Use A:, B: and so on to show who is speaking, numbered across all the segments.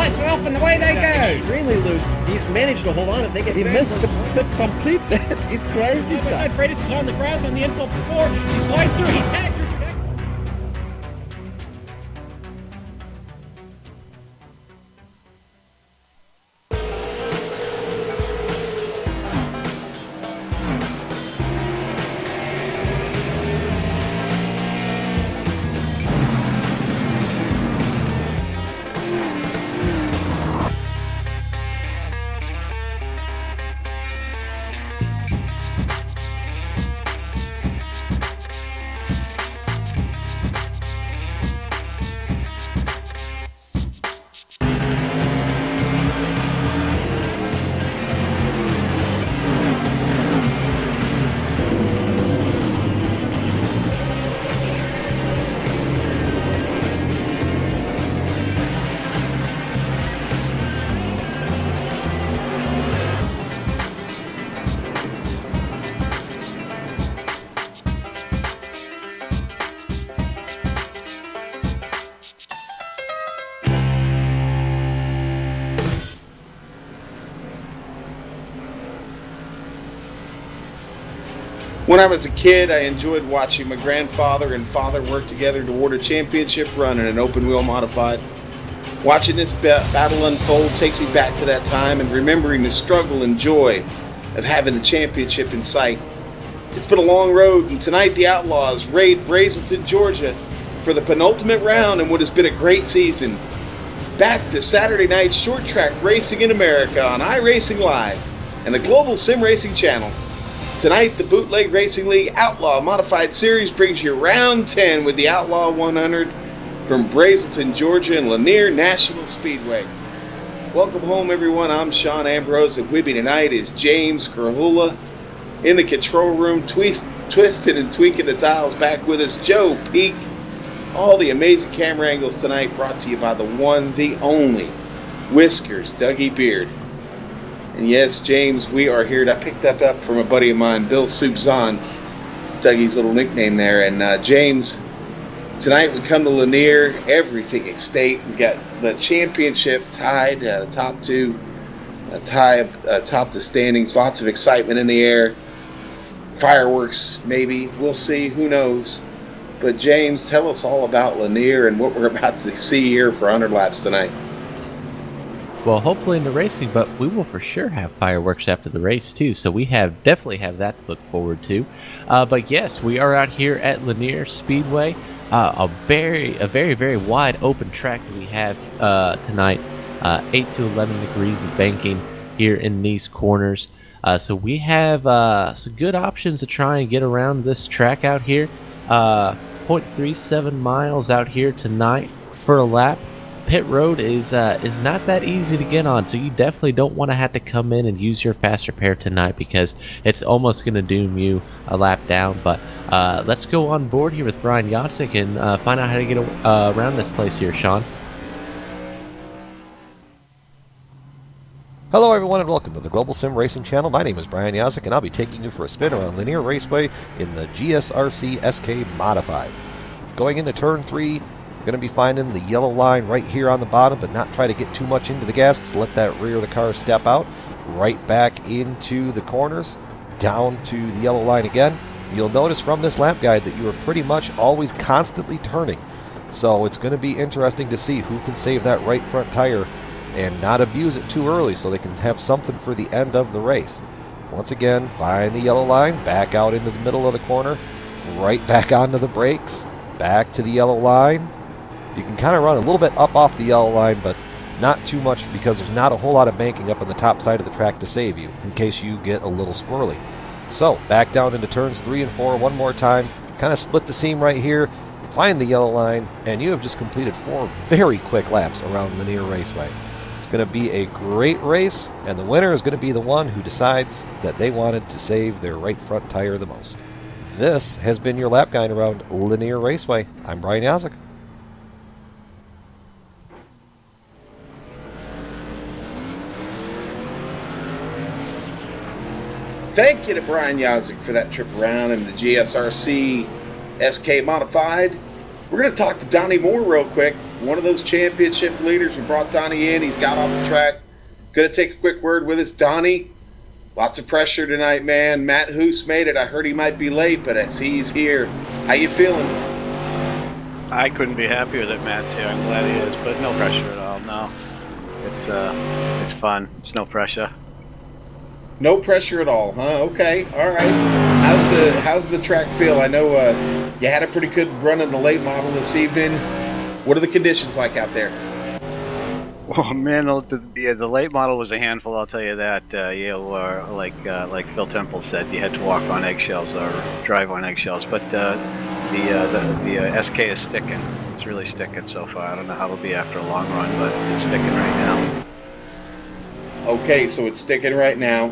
A: lets it off and away they go.
B: Extremely loose. He's managed to hold on and they get
C: He missed the complete that. He's crazy
A: Side by
C: stuff.
A: side, Freitas is on the grass on the infield floor. He slides through, he tags Richard Eck.
D: When I was a kid, I enjoyed watching my grandfather and father work together toward a championship run in an open-wheel modified. Watching this battle unfold takes me back to that time and remembering the struggle and joy of having the championship in sight. It's been a long road, and tonight the Outlaws raid Brazelton, Georgia for the penultimate round in what has been a great season. Back to Saturday night short track racing in America on iRacing Live and the Global Sim Racing Channel. Tonight, the Bootleg Racing League Outlaw Modified Series brings you round 10 with the Outlaw 100 from Brazelton, Georgia and Lanier National Speedway. Welcome home, everyone. I'm Sean Ambrose, and with me tonight is James Krahula in the control room, twisting and tweaking the dials. Back with us, Joe Peak. All the amazing camera angles tonight brought to you by the one, the only, Whiskers Dougie Beard. And yes, James, we are here. I picked that up from a buddy of mine, Bill Soupzon, Dougie's little nickname there. And James, tonight we come to Lanier, everything at stake. We got the championship tied, the top two tie atop the standings. Lots of excitement in the air. Fireworks, maybe. We'll see. Who knows? But James, tell us all about Lanier and what we're about to see here for 100 laps tonight.
E: Well, hopefully in the racing, but we will for sure have fireworks after the race too. So we definitely have that to look forward to. But yes, we are out here at Lanier Speedway, a very wide open track that we have tonight. 8 to 11 degrees of banking here in these corners. So we have some good options to try and get around this track out here. 0.37 miles out here tonight for a lap. Pit road is not that easy to get on, so you definitely don't want to have to come in and use your fast repair tonight because it's almost going to doom you a lap down. But let's go on board here with Brian Yacek and find out how to get around this place here, Sean.
C: Hello everyone and welcome to the Global Sim Racing Channel. My name is Brian Yacek and I'll be taking you for a spin around Lanier Raceway in the GSRC SK Modified. Going into turn 3, we're going to be finding the yellow line right here on the bottom, but not try to get too much into the gas to let that rear of the car step out. Right back into the corners, down to the yellow line again. You'll notice from this lap guide that you are pretty much always constantly turning. So it's going to be interesting to see who can save that right front tire and not abuse it too early so they can have something for the end of the race. Once again, find the yellow line, back out into the middle of the corner, right back onto the brakes, back to the yellow line. You can kind of run a little bit up off the yellow line, but not too much because there's not a whole lot of banking up on the top side of the track to save you in case you get a little squirrely. So back down into turns 3 and 4 one more time, kind of split the seam right here, find the yellow line, and you have just completed 4 very quick laps around Lanier Raceway. It's going to be a great race, and the winner is going to be the one who decides that they wanted to save their right front tire the most. This has been your lap guide around Lanier Raceway. I'm Brian Yacek.
D: Thank you to Brian Yacek for that trip around in the GSRC SK Modified. We're going to talk to Donnie Moore real quick. One of those championship leaders. We brought Donnie in. He's got off the track. Going to take a quick word with us. Donnie, lots of pressure tonight, man. Matt Hoos made it. I heard he might be late, but I see he's here. How you feeling?
F: I couldn't be happier that Matt's here. I'm glad he is, but no pressure at all. No, it's fun. It's no pressure.
D: No pressure at all, huh? Okay, all right. How's the track feel? I know you had a pretty good run in the late model this evening. What are the conditions like out there?
F: Oh man, the late model was a handful. I'll tell you that. Like Phil Temple said, you had to walk on eggshells or drive on eggshells. But the SK is sticking. It's really sticking so far. I don't know how it'll be after a long run, but it's sticking right now.
D: Okay, so it's sticking right now.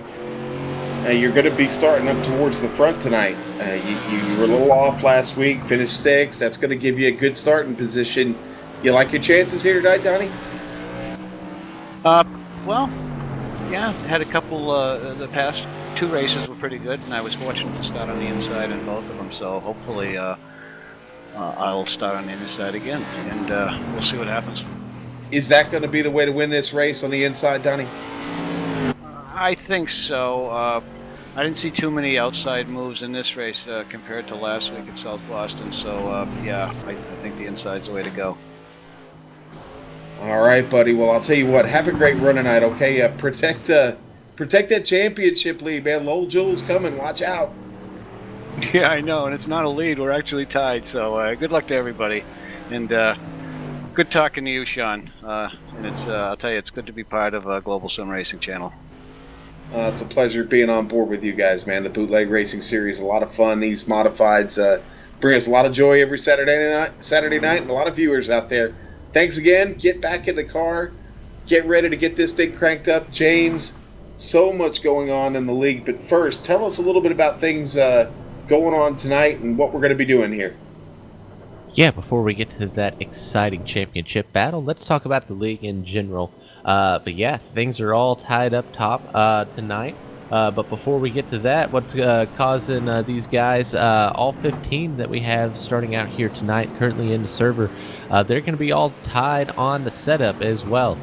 D: You're going to be starting up towards the front tonight. You were a little off last week, finished 6th. That's going to give you a good starting position. You like your chances here tonight, Donnie?
F: Well, yeah, had a couple. The past 2 races were pretty good, and I was fortunate to start on the inside in both of them. So hopefully, I'll start on the inside again, and we'll see what happens.
D: Is that going to be the way to win this race on the inside, Donnie?
F: I think so. I didn't see too many outside moves in this race compared to last week at South Boston. So yeah, I think the inside's the way to go.
D: All right, buddy. Well, I'll tell you what. Have a great run tonight, okay? Protect that championship lead, man. Lowell Jewell's coming. Watch out.
F: Yeah, I know, and it's not a lead. We're actually tied. So good luck to everybody, and good talking to you, Sean. And I'll tell you, it's good to be part of Global Sim Racing Channel.
D: It's a pleasure being on board with you guys, man. The Bootleg Racing Series, a lot of fun. These modifieds bring us a lot of joy every Saturday night, and a lot of viewers out there. Thanks again. Get back in the car. Get ready to get this thing cranked up. James, so much going on in the league. But first, tell us a little bit about things going on tonight and what we're going to be doing here.
E: Yeah, before we get to that exciting championship battle, let's talk about the league in general. But yeah, things are all tied up top tonight. But before we get to that, what's causing these guys, all 15 that we have starting out here tonight, currently in the server, they're going to be all tied on the setup as well.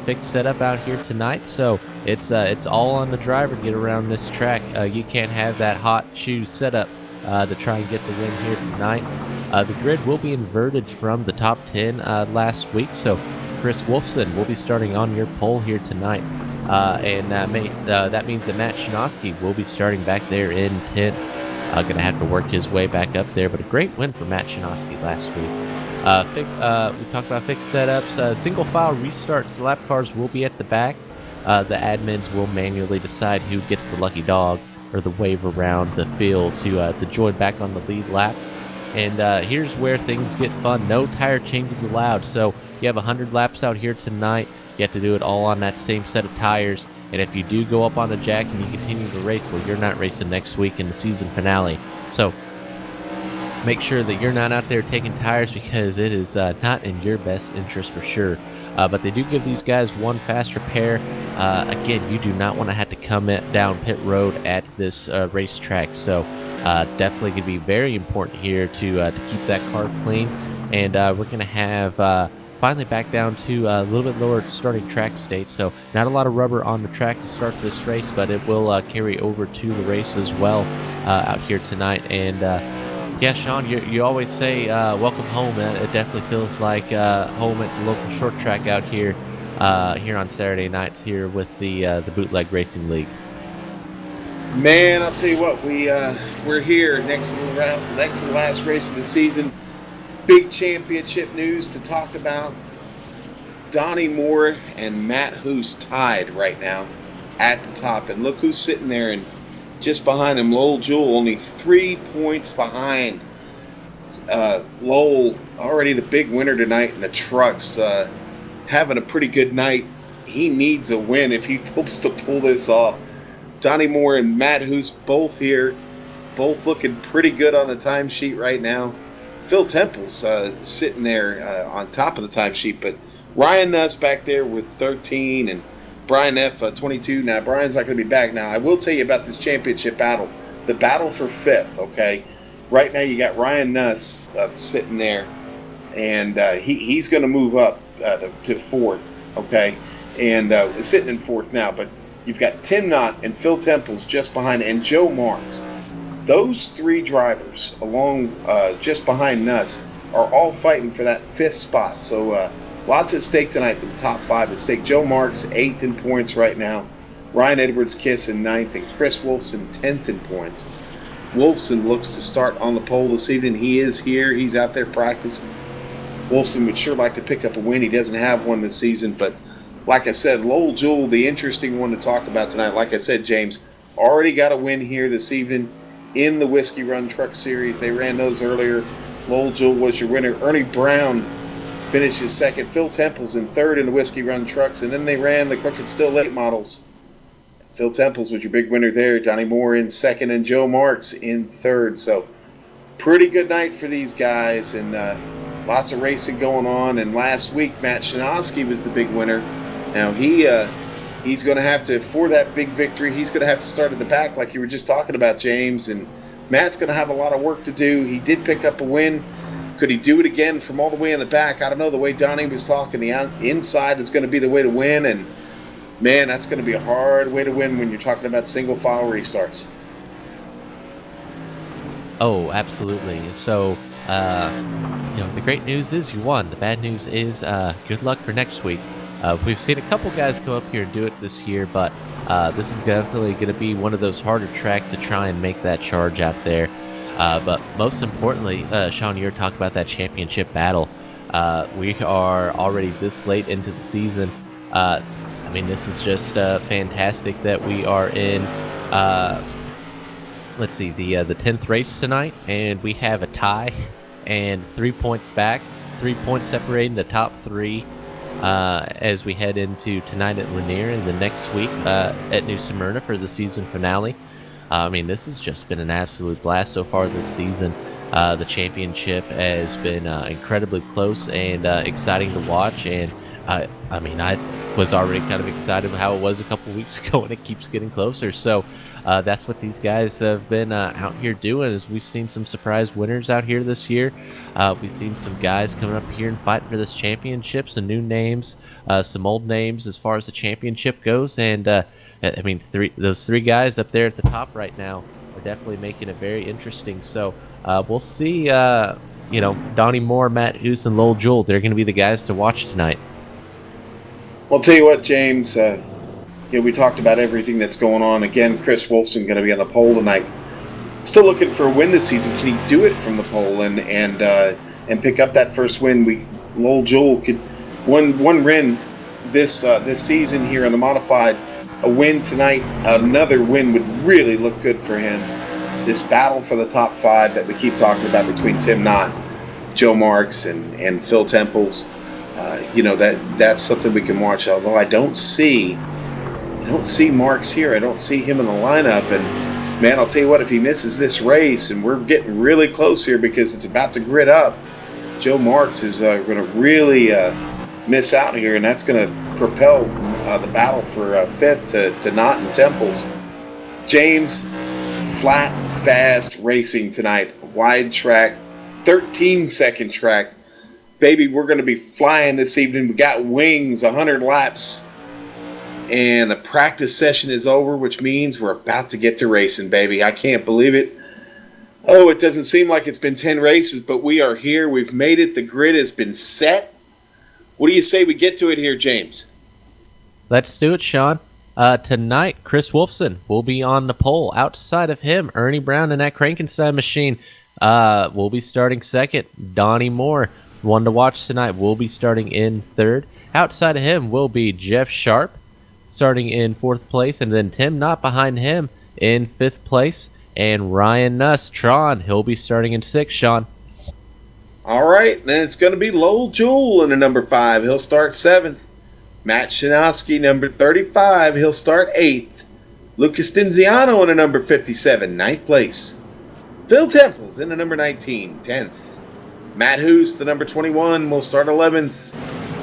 E: Fixed setup out here tonight, so it's all on the driver to get around this track. You can't have that hot shoe setup to try and get the win here tonight. The grid will be inverted from the top 10 last week, so Chris Wolfson will be starting on your pole here tonight. And that means that Matt Shinosky will be starting back there in 10th. Going to have to work his way back up there, but a great win for Matt Shinosky last week. We talked about fixed setups. Single file restarts. Lap cars will be at the back. The admins will manually decide who gets the lucky dog or the wave around the field to join back on the lead lap. And here's where things get fun. No tire changes allowed. So you have 100 laps out here tonight. You have to do it all on that same set of tires. And if you do go up on the jack and you continue to race, well, you're not racing next week in the season finale. So make sure that you're not out there taking tires because it is not in your best interest for sure. But they do give these guys one fast repair. Again, you do not want to have to come down pit road at this racetrack. So definitely going to be very important here to keep that car clean. And we're going to have finally back down to a little bit lower starting track state. So not a lot of rubber on the track to start this race, but it will carry over to the race as well out here tonight. And yeah, Sean, you always say welcome home. It definitely feels like home at the local short track out here here on Saturday nights here with the Bootleg Racing League.
D: Man, I'll tell you what, we're here next to the last race of the season. Big championship news to talk about. Donnie Moore and Matt Hoos tied right now at the top. And look who's sitting there, and just behind him, Lowell Jewell, only 3 points behind. Lowell, already the big winner tonight in the trucks, having a pretty good night. He needs a win if he hopes to pull this off. Donnie Moore and Matt Hoos both here, both looking pretty good on the timesheet right now. Phil Temple's sitting there on top of the timesheet, but Ryan Nuss back there with 13 and Brian F. 22. Now, Brian's not going to be back now. I will tell you about this championship battle, the battle for 5th, okay? Right now you got Ryan Nuss sitting there and he's going to move up to fourth, okay? And sitting in fourth now, but you've got Tim Knott and Phil Temples just behind, and Joe Marks. Those three drivers, along just behind us, are all fighting for that fifth spot. So lots at stake tonight for the top five at stake. Joe Marks, 8th in points right now. Ryan Edwards-Kiss in 9th, and Chris Wolfson, 10th in points. Wolfson looks to start on the pole this evening. He is here. He's out there practicing. Wolfson would sure like to pick up a win. He doesn't have one this season, but like I said, Lowell Jewell, the interesting one to talk about tonight. Like I said, James, already got a win here this evening in the Whiskey Run Truck Series. They ran those earlier. Lowell Jewell was your winner. Ernie Brown finishes second. Phil Temples in third in the Whiskey Run Trucks, and then they ran the Crooked Still Late models. Phil Temples was your big winner there. Donnie Moore in second, and Joe Marks in third. So pretty good night for these guys, and lots of racing going on. And last week, Matt Shinosky was the big winner. Now he's going to have to, for that big victory, he's going to have to start at the back like you were just talking about, James. And Matt's going to have a lot of work to do. He did pick up a win. Could he do it again from all the way in the back? I don't know. The way Donnie was talking, the inside is going to be the way to win. And man, that's going to be a hard way to win when you're talking about single file restarts.
E: Oh, absolutely. So, the great news is you won. The bad news is good luck for next week. We've seen a couple guys come up here and do it this year, but this is definitely going to be one of those harder tracks to try and make that charge out there. But most importantly, Sean, you were talking about that championship battle. We are already this late into the season. This is just fantastic that we are in, the 10th race tonight, and we have a tie and 3 points back, 3 points separating the top three as we head into tonight at Lanier and the next week at New Smyrna for the season finale. This has just been an absolute blast so far this season. The championship has been incredibly close and exciting to watch, and I was already kind of excited how it was a couple weeks ago, and it keeps getting closer. So that's what these guys have been out here doing. Is we've seen some surprise winners out here this year. We've seen some guys coming up here and fighting for this championship, some new names, some old names as far as the championship goes. And those three guys up there at the top right now are definitely making it very interesting. So we'll see. Donnie Moore, Matt Hoos, and Lowell Jewell, they're going to be the guys to watch tonight.
D: Well, I'll tell you what, James, we talked about everything that's going on. Again, Chris Wolfson going to be on the pole tonight. Still looking for a win this season. Can he do it from the pole and pick up that first win? Lowell Jewell could one win this season here on the modified. A win tonight, another win would really look good for him. This battle for the top five that we keep talking about between Tim Knott, Joe Marks, and Phil Temples. That's something we can watch. Although I don't see Marks here. I don't see him in the lineup. And man, I'll tell you what, if he misses this race, and we're getting really close here because it's about to grid up, Joe Marks is going to really miss out here, and that's going to propel the battle for fifth to Knott and Temples. James, flat, fast racing tonight. Wide track, 13-second track. Baby, we're going to be flying this evening. We got wings, 100 laps. And the practice session is over, which means we're about to get to racing, baby. I can't believe it. Oh, it doesn't seem like it's been 10 races, but we are here. We've made it. The grid has been set. What do you say we get to it here, James?
E: Let's do it, Sean. Tonight, Chris Wolfson will be on the pole. Outside of him, Ernie Brown and that Frankenstein machine will be starting second. Donnie Moore, one to watch tonight, will be starting in third. Outside of him will be Jeff Sharp, starting in fourth place, and then Tim Knott behind him in fifth place. And Ryan Nuss, Tron, he'll be starting in sixth, Sean.
D: All right, then it's going to be Lowell Jewell in the number 5. He'll start 7th. Matt Shinosky, number 35. He'll start 8th. Lucas Denziano in the number 57, 9th place. Phil Temples in the number 19, 10th. Matt Hoos, the number 21, will start 11th.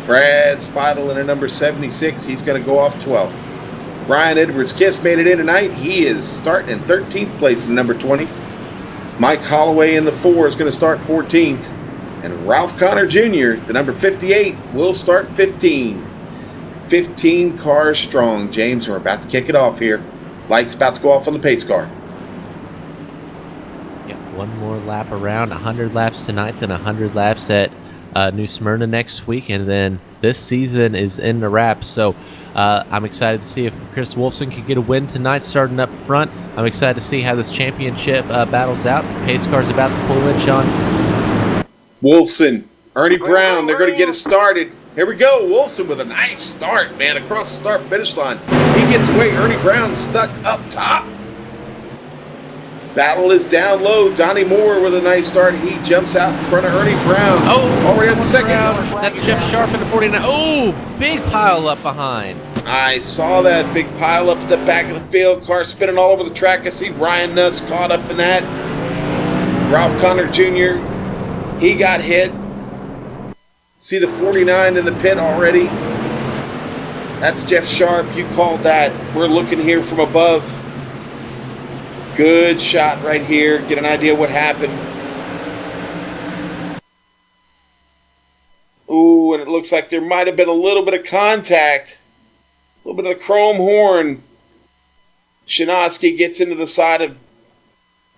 D: Brad Speidel in the number 76. He's going to go off 12th. Ryan Edwards-Kiss made it in tonight. He is starting in 13th place in number 20. Mike Holloway in the 4 is going to start 14th. And Ralph Connor Jr., the number 58, will start 15. 15 cars strong. James, we're about to kick it off here. Lights about to go off on the pace car.
E: Yeah, one more lap around. 100 laps tonight, then 100 laps at New Smyrna next week, and then this season is in the wrap. So I'm excited to see if Chris Wolfson can get a win tonight starting up front. I'm excited to see how this championship battles out. Pace car's about to pull in, Sean.
D: Wolfson, Ernie Brown, they're going to get it started. Here we go. Wolfson with a nice start, man, across the start-finish line. He gets away. Ernie Brown stuck up top. Battle is down low. Donnie Moore with a nice start. He jumps out in front of Ernie Brown.
E: Oh,
D: already on second.
E: That's Jeff Sharp in the 49. Oh, big pile up behind.
D: I saw that big pile up at the back of the field. Car spinning all over the track. I see Ryan Nuss caught up in that. Ralph Connor Jr., he got hit. See the 49 in the pit already. That's Jeff Sharp. You called that. We're looking here from above. Good shot right here. Get an idea what happened. Ooh, and it looks like there might have been a little bit of contact. A little bit of the chrome horn. Shinosky gets into the side of...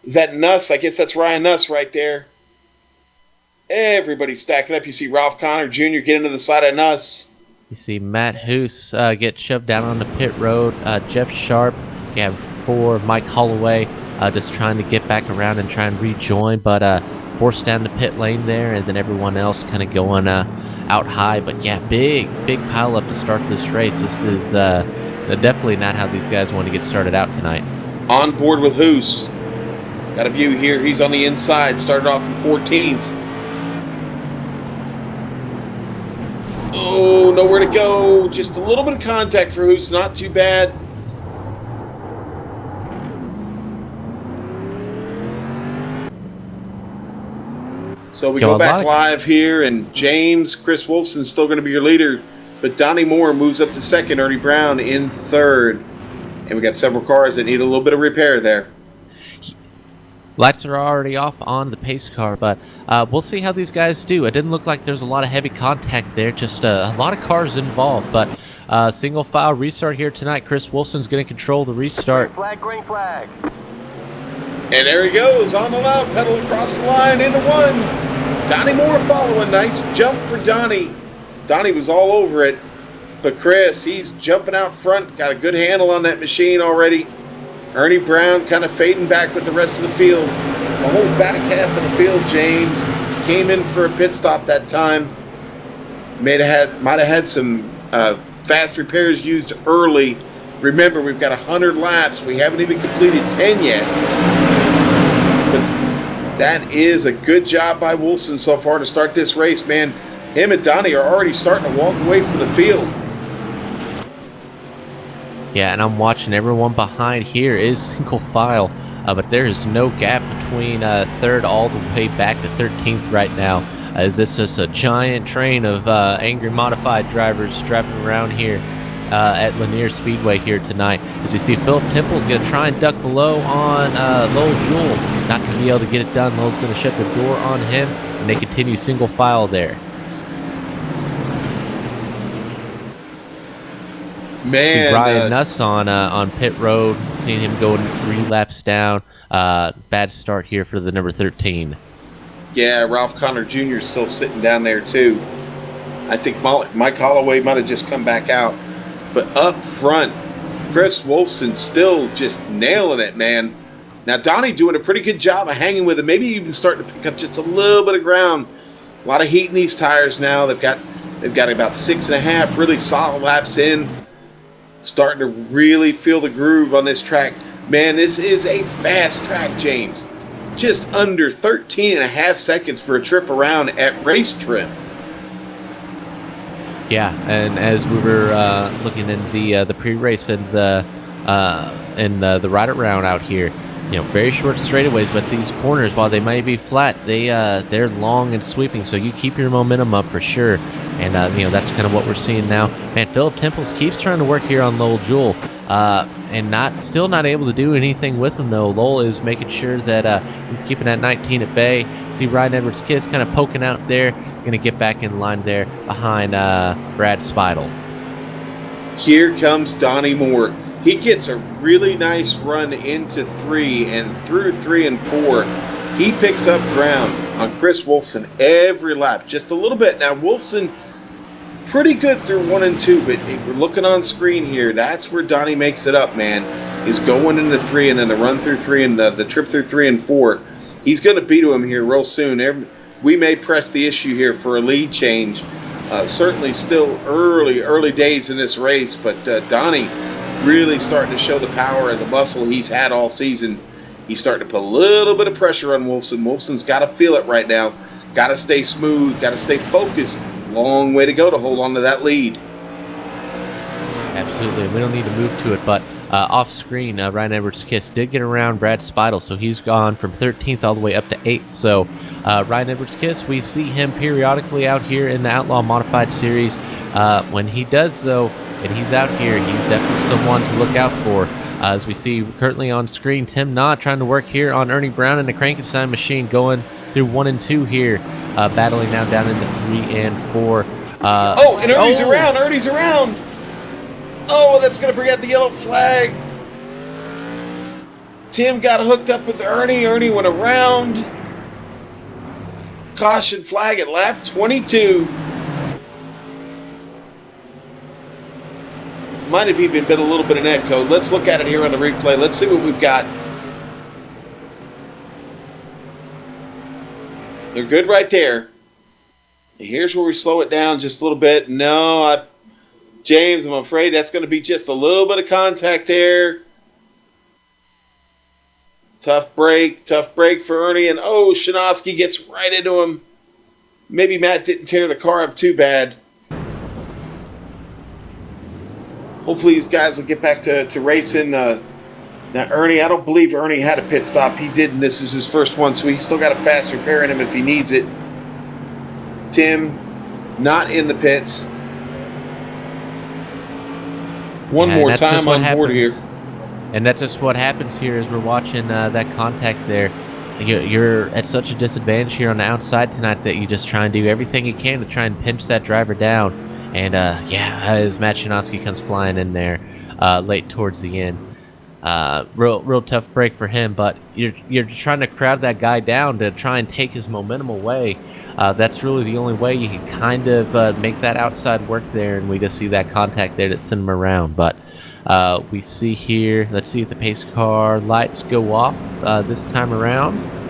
D: Is that Nuss? I guess that's Ryan Nuss right there. Everybody's stacking up. You see Ralph Connor Jr. get into the side of Nuss.
E: You see Matt Hoos get shoved down on the pit road. Jeff Sharp, you have 4, Mike Holloway just trying to get back around and try and rejoin, but forced down the pit lane there, and then everyone else kind of going out high. But yeah, big pile up to start this race. This is definitely not how these guys want to get started out tonight.
D: On board with Hoos. Got a view here. He's on the inside. Started off in 14th. Oh, nowhere to go. Just a little bit of contact for Hoos. Not too bad. So we go back live here, and James, Chris Wolfson's still going to be your leader, but Donnie Moore moves up to second, Ernie Brown in third. And we got several cars that need a little bit of repair there.
E: Lights are already off on the pace car, but we'll see how these guys do. It didn't look like there's a lot of heavy contact there, just a lot of cars involved. But single file restart here tonight. Chris Wilson's going to control the restart.
G: Green flag.
D: And there he goes on the loud pedal across the line into one. Donnie Moore following. Nice jump for Donnie. Donnie was all over it. But Chris, he's jumping out front. Got a good handle on that machine already. Ernie Brown kind of fading back with the rest of the field. The whole back half of the field, James, came in for a pit stop that time. Might have had some fast repairs used early. Remember, we've got 100 laps. We haven't even completed 10 yet. But that is a good job by Wilson so far to start this race, man. Him and Donnie are already starting to walk away from the field.
E: Yeah, and I'm watching everyone behind here is single file, but there is no gap between third all the way back to 13th right now, as it's just a giant train of angry modified drivers driving around here at Lanier Speedway here tonight. As you see, Philip Temple's going to try and duck below on Lowell Jewell. Not going to be able to get it done. Lowell's going to shut the door on him, and they continue single file there.
D: Man,
E: see Ryan Nuss on pit road, seeing him going 3 laps down. Bad start here for the number 13.
D: Yeah, Ralph Connor Jr. is still sitting down there too. I think Mike Holloway might have just come back out. But up front, Chris Wolfson still just nailing it, man. Now Donnie doing a pretty good job of hanging with him. Maybe even starting to pick up just a little bit of ground. A lot of heat in these tires now. They've got about 6.5 really solid laps in. Starting to really feel the groove on this track. Man, this is a fast track, James. Just under 13.5 seconds for a trip around at race trip.
E: Yeah, and as we were looking in the pre-race and the ride around out here, you know, very short straightaways, but these corners, while they may be flat, they're long and sweeping, so you keep your momentum up for sure. And you know, that's kind of what we're seeing now. Man, Philip Temples keeps trying to work here on Lowell Jewell. and still not able to do anything with him though. Lowell is making sure that he's keeping that 19 at bay. See Ryan Edwards-Kiss kind of poking out there. Going to get back in line there behind Brad Speidel.
D: Here comes Donnie Moore. He gets a really nice run into 3 and through 3 and 4. He picks up ground on Chris Wolfson every lap, just a little bit. Now Wolfson pretty good through 1 and 2, but if we're looking on screen here, that's where Donnie makes it up, man. Is going into 3 and then the run through 3 and the trip through 3 and 4. He's going to beat him here real soon. We may press the issue here for a lead change. Certainly still early days in this race, but Donnie really starting to show the power and the muscle he's had all season. He's starting to put a little bit of pressure on Wolfson. Wolfson's got to feel it right now. Got to stay smooth, got to stay focused. Long way to go to hold on to that lead.
E: Absolutely. We don't need to move to it, but off screen, Ryan Edwards-Kiss did get around Brad Speidel, so he's gone from 13th all the way up to 8th. So Ryan Edwards-Kiss, we see him periodically out here in the Outlaw Modified Series. When he does, though, and he's out here, he's definitely someone to look out for. As we see currently on screen, Tim Knott trying to work here on Ernie Brown and the Crankenstein machine, going through 1 and 2 here, battling now down into 3 and 4.
D: And Ernie's around. Ernie's around. Oh, that's going to bring out the yellow flag. Tim got hooked up with Ernie. Ernie went around. Caution flag at lap 22. Might have even been a little bit of net code. Let's look at it here on the replay. Let's see what we've got. They're good right there. Here's where we slow it down just a little bit. No, James, I'm afraid that's going to be just a little bit of contact there. Tough break for Ernie. And Shinosky gets right into him. Maybe Matt didn't tear the car up too bad. Hopefully these guys will get back to racing. Now, Ernie, I don't believe Ernie had a pit stop. He didn't. This is his first one, so he's still got a fast repair in him if he needs it. Tim, not in the pits. One more time on board here.
E: And that's just what happens here as we're watching that contact there. You're at such a disadvantage here on the outside tonight that you just try and do everything you can to try and pinch that driver down. And as Matt Shinosky comes flying in there late towards the end. Real tough break for him, but you're trying to crowd that guy down to try and take his momentum away. That's really the only way you can kind of make that outside work there, and we just see that contact there that sent him around. But we see here, let's see if the pace car lights go off this time around.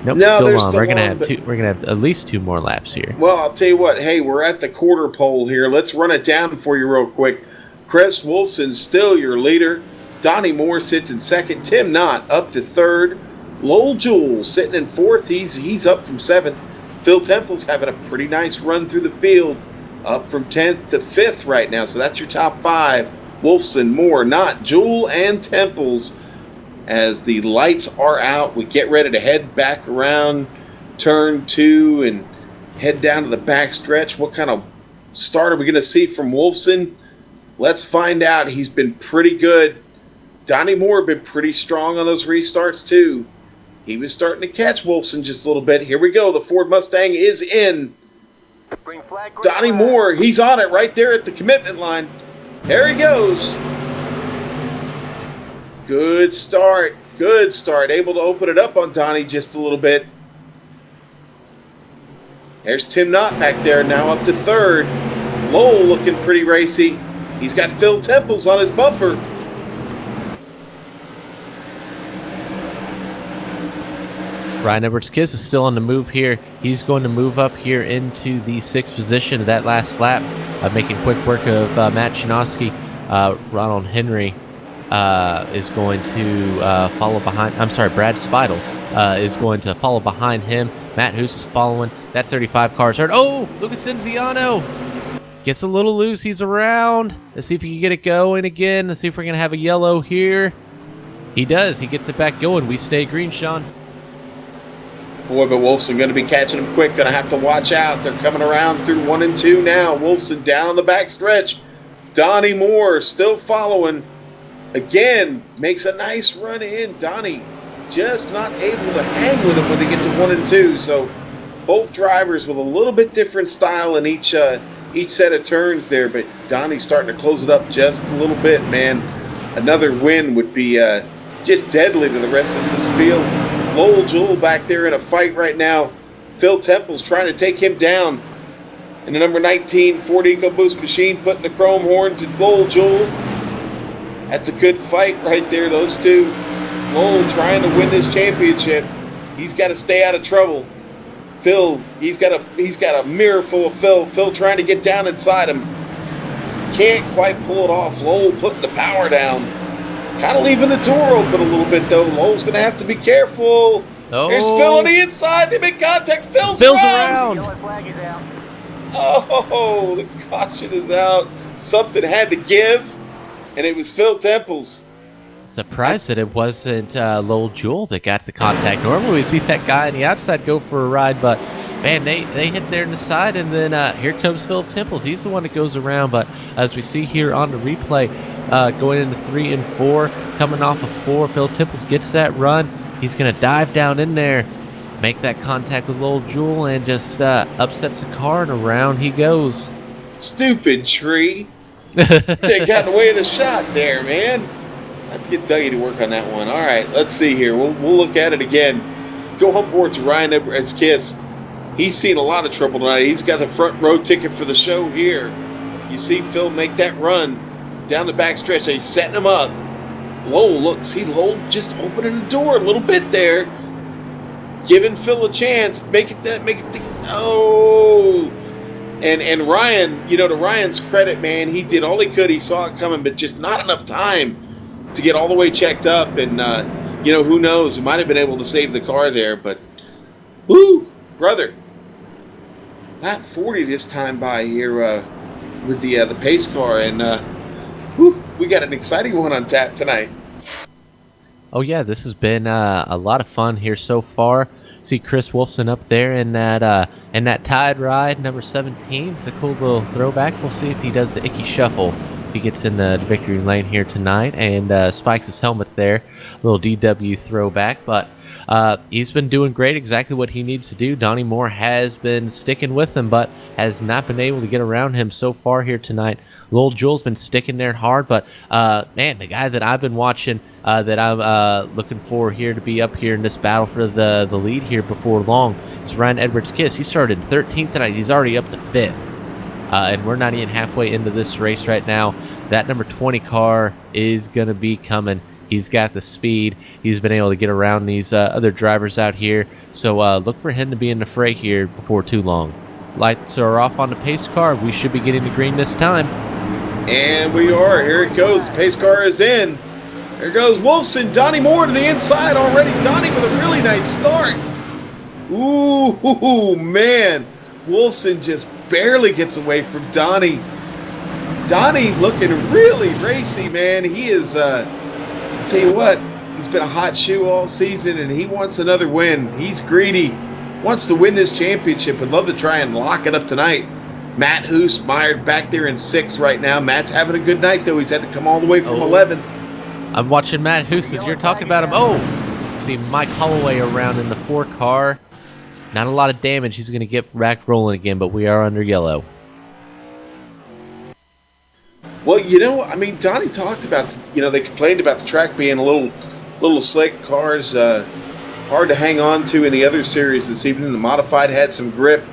E: Nope,
D: no,
E: still on. We're gonna have at least 2 more laps here.
D: Well, I'll tell you what. Hey, we're at the quarter pole here. Let's run it down for you real quick. Chris Wolfson still your leader. Donnie Moore sits in second. Tim Knott up to third. Lowell Jules sitting in fourth. He's up from 7th. Phil Temple's having a pretty nice run through the field, up from 10th to 5th right now. So that's your top 5. Wolfson, Moore, Knott, Jewell, and Temples. As the lights are out, we get ready to head back around turn 2 and head down to the back stretch. What kind of start are we going to see from Wolfson? Let's find out. He's been pretty good. Donnie Moore been pretty strong on those restarts too. He was starting to catch Wolfson just a little bit. Here we go. The Ford Mustang is in. Donnie Moore, he's on it right there at the commitment line. There he goes. Good start. Good start. Able to open it up on Donnie just a little bit. There's Tim Knott back there, now up to third. Lowell looking pretty racy. He's got Phil Temples on his bumper.
E: Ryan Edwards-Kiss is still on the move here. He's going to move up here into the 6th position of that last lap, making quick work of Matt Shinosky. Ronald Henry is going to follow behind. I'm sorry, Brad Speidel is going to follow behind him. Matt Hoos is following. That 35 car is hurt. Oh, Lucas Denziano gets a little loose. He's around. Let's see if he can get it going again. Let's see if we're going to have a yellow here. He does. He gets it back going. We stay green, Sean.
D: Boy, but Wolfson going to be catching him quick. Going to have to watch out. They're coming around through 1 and 2 now. Wolfson down the back stretch. Donnie Moore still following. Again, makes a nice run in. Donnie just not able to hang with him when they get to 1 and 2. So both drivers with a little bit different style in each set of turns there. But Donnie's starting to close it up just a little bit, man. Another win would be just deadly to the rest of this field. Lowell Jewell back there in a fight right now. Phil Temple's trying to take him down. And the number 19 Ford EcoBoost machine putting the chrome horn to Lowell Jewell. That's a good fight right there, those two. Lowell trying to win this championship. He's got to stay out of trouble. Phil, he's got a mirror full of Phil. Phil trying to get down inside him. Can't quite pull it off. Lowell putting the power down. Kind of leaving the door open a little bit, though. Lowell's going to have to be careful.
E: Oh.
D: There's Phil on the inside. They make contact. Phil's around. Oh, the caution is out. Something had to give, and it was Phil Temples.
E: Surprised that it wasn't Lowell Jewell that got the contact. Normally we see that guy on the outside go for a ride, but man, they hit there in the side, and then here comes Phil Temples. He's the one that goes around, but as we see here on the replay, going into 3 and 4, coming off of 4, Phil Temples gets that run. He's going to dive down in there, make that contact with Lowell Jewell, and just upsets the car, and around he goes.
D: Stupid tree. They got in the way of the shot there, man. I have to get Dougie to work on that one. All right, let's see here. We'll look at it again. Go on board to Ryan Edwards Kiss. He's seen a lot of trouble tonight. He's got the front row ticket for the show here. You see Phil make that run down the back stretch. He's setting him up. Lowell, look, see Lowell just opening the door a little bit there. Giving Phil a chance. Oh. And Ryan, to Ryan's credit, man, he did all he could. He saw it coming, but just not enough time to get all the way checked up. And, who knows? He might have been able to save the car there, but, woo, brother. Lap 40 this time by here with the pace car. And, we got an exciting one on tap tonight.
E: Oh, yeah, this has been a lot of fun here so far. See Chris Wolfson up there in that Tide ride, number 17. It's a cool little throwback. We'll see if he does the Icky Shuffle. If he gets in the victory lane here tonight and spikes his helmet there. Little DW throwback, but he's been doing great, exactly what he needs to do. Donnie Moore has been sticking with him, but has not been able to get around him so far here tonight. Lowell Jewell's been sticking there hard, but man, the guy that I've been watching, that I'm looking for here to be up here in this battle for the lead here before long is Ryan Edwards Kiss. He started 13th tonight. He's already up to 5th. And we're not even halfway into this race right now. That number 20 car is going to be coming. He's got the speed. He's been able to get around these other drivers out here. So look for him to be in the fray here before too long. Lights are off on the pace car. We should be getting the green this time.
D: And we are. Here it goes. The pace car is in. There goes Wolfson. Donnie Moore to the inside already. Donnie with a really nice start. Ooh, man. Wolfson just barely gets away from Donnie. Donnie looking really racy, man. He is, tell you what, he's been a hot shoe all season, and he wants another win. He's greedy. Wants to win this championship. Would love to try and lock it up tonight. Matt Hoos mired back there in 6th right now. Matt's having a good night, though. He's had to come all the way from 11th.
E: I'm watching Matt Hoos as you're talking about him. Oh, see Mike Holloway around in the 4 car. Not a lot of damage. He's going to get back rolling again, but we are under yellow.
D: Well, Donnie talked about, they complained about the track being a little slick. Cars hard to hang on to in the other series this evening. The modified had some grip.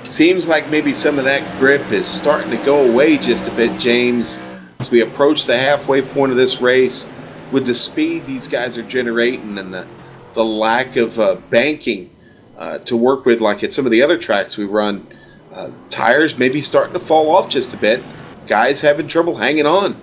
D: Seems like maybe some of that grip is starting to go away just a bit, James, as we approach the halfway point of this race. With the speed these guys are generating and the lack of banking to work with, like at some of the other tracks we run, tires maybe starting to fall off just a bit. Guys having trouble hanging on.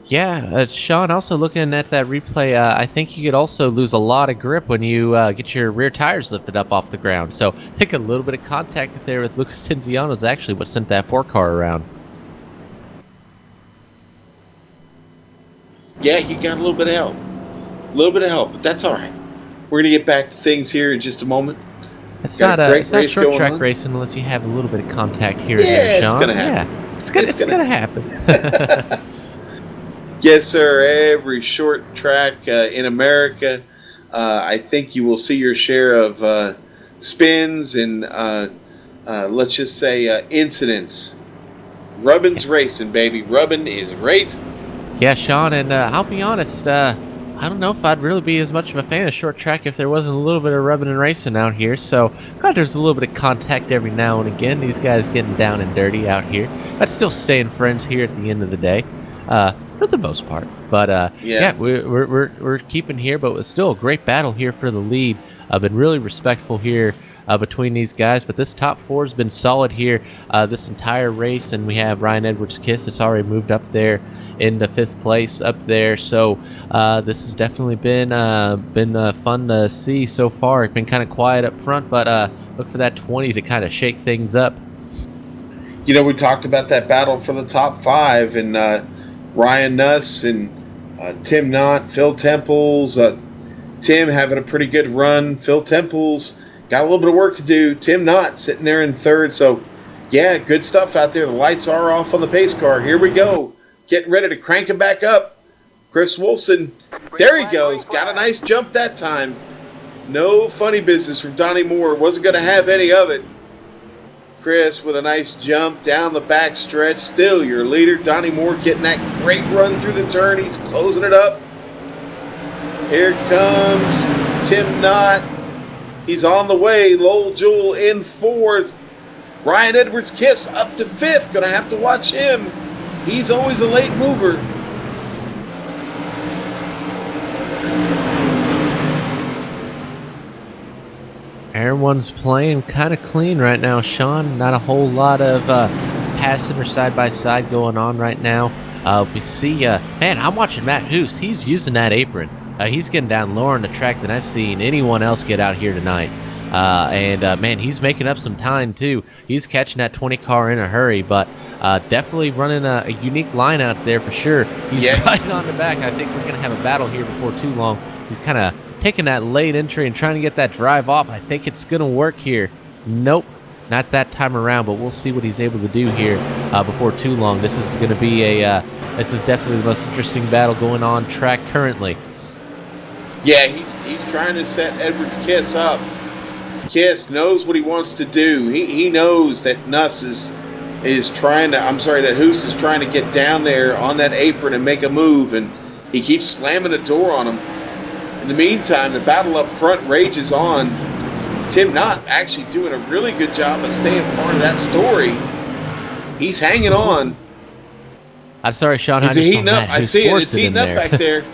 E: Yeah, Sean, also looking at that replay, I think you could also lose a lot of grip when you get your rear tires lifted up off the ground. So I think a little bit of contact there with Lucas Tenziano is actually what sent that 4 car around.
D: Yeah, he got a little bit of help. But that's all right. We're going to get back to things here in just a moment.
E: It's not short track racing unless you have a little bit of contact here and there, Sean.
D: It's going to happen.
E: Yeah. It's gonna happen.
D: Yes, sir. Every short track in America, I think you will see your share of spins and let's just say incidents. Rubbin's racing, baby. Rubbin is racing.
E: Yeah, Sean, and I'll be honest, I don't know if I'd really be as much of a fan of short track if there wasn't a little bit of rubbing and racing out here. So glad there's a little bit of contact every now and again. These guys getting down and dirty out here, but still staying friends here at the end of the day, for the most part. But yeah, we're keeping here, but it's still a great battle here for the lead. I've been really respectful here between these guys, but this top four has been solid here this entire race, and we have Ryan Edwards-Kiss that's already moved up there into 5th place up there. So this has definitely been fun to see so far. It's been kind of quiet up front, but look for that 20 to kind of shake things up.
D: You know, we talked about that battle for the top 5, and Ryan Nuss and Tim Knott, Phil Temples. Tim having a pretty good run. Phil Temples got a little bit of work to do. Tim Knott sitting there in 3rd. So, yeah, good stuff out there. The lights are off on the pace car. Here we go. Getting ready to crank him back up. Chris Wolfson, there he goes. Got a nice jump that time. No funny business from Donnie Moore. Wasn't going to have any of it. Chris with a nice jump down the back stretch. Still your leader. Donnie Moore getting that great run through the turn. He's closing it up. Here comes Tim Knott. He's on the way. Lowell Jewell in 4th. Ryan Edwards-Kiss up to 5th. Going to have to watch him. He's always a late mover.
E: Everyone's playing kind of clean right now, Sean. Not a whole lot of passing or side-by-side going on right now. We see, man, I'm watching Matt Hoos. He's using that apron. He's getting down lower on the track than I've seen anyone else get out here tonight. Man, he's making up some time, too. He's catching that 20 car in a hurry, but definitely running a unique line out there for sure. He's right on the back. I think we're going to have a battle here before too long. He's kind of taking that late entry and trying to get that drive off. I think it's going to work here. Nope, not that time around, but we'll see what he's able to do here before too long. This is going to be this is definitely the most interesting battle going on track currently.
D: Yeah, he's trying to set Edwards-Kiss up. Kiss knows what he wants to do. He knows that Nuss is trying to, that Hoos is trying to get down there on that apron and make a move, and he keeps slamming the door on him. In the meantime, the battle up front rages on. Tim Knott actually doing a really good job of staying part of that story. He's hanging on.
E: I'm sorry, Sean.
D: He's heating up. I see it. It's heating up back there.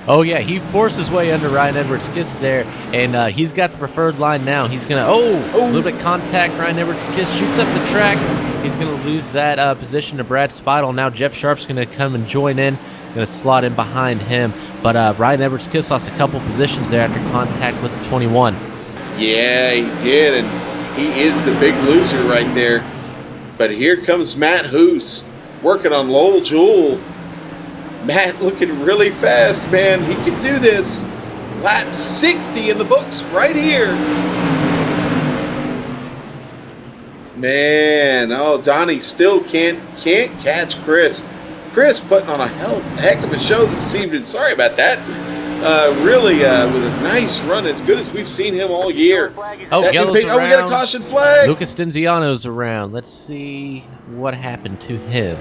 E: Oh, yeah, he forced his way under Ryan Edwards-Kiss there, and he's got the preferred line now. He's going to, a little bit of contact. Ryan Edwards-Kiss shoots up the track. He's going to lose that position to Brad Speidel. Now Jeff Sharp's going to come and join in, going to slot in behind him. But Ryan Edwards-Kiss lost a couple positions there after contact with the 21.
D: Yeah, he did, and he is the big loser right there. But here comes Matt Hoos working on Lowell Jewell. Matt looking really fast, man. He can do this. Lap 60 in the books right here. Man, Donnie still can't catch Chris. Chris putting on a heck of a show this evening. Sorry about that. Really, with a nice run, as good as we've seen him all year.
E: Yellow's around.
D: We got a caution flag.
E: Lucas Denziano's around. Let's see what happened to him.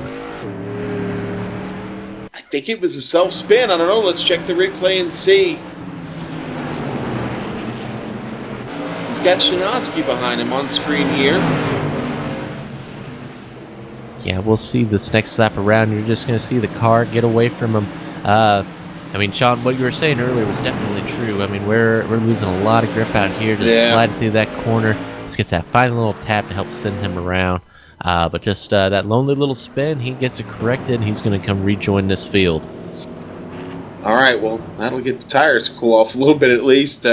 D: I think it was a self-spin. I don't know. Let's check the replay and see. He's got Shinosky behind him on screen here.
E: Yeah, we'll see this next lap around. You're just going to see the car get away from him. I mean, Sean, what you were saying earlier was definitely true. I mean, we're losing a lot of grip out here, just sliding through that corner. Just gets that final little tap to help send him around. But just that lonely little spin, he gets it corrected, and he's going to come rejoin this field.
D: All right, well, that'll get the tires to cool off a little bit at least.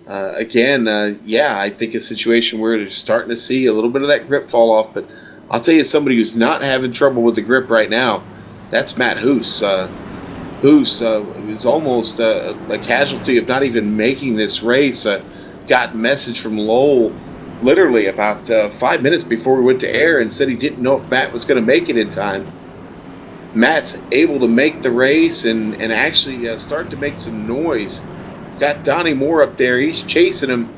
D: Again, I think a situation where they're starting to see a little bit of that grip fall off. But I'll tell you, somebody who's not having trouble with the grip right now, that's Matt Hoos. Hoos was almost a casualty of not even making this race. Got a message from Lowell literally about 5 minutes before we went to air and said he didn't know if Matt was going to make it in time. Matt's able to make the race and actually start to make some noise. He's got Donnie Moore up there. He's chasing him.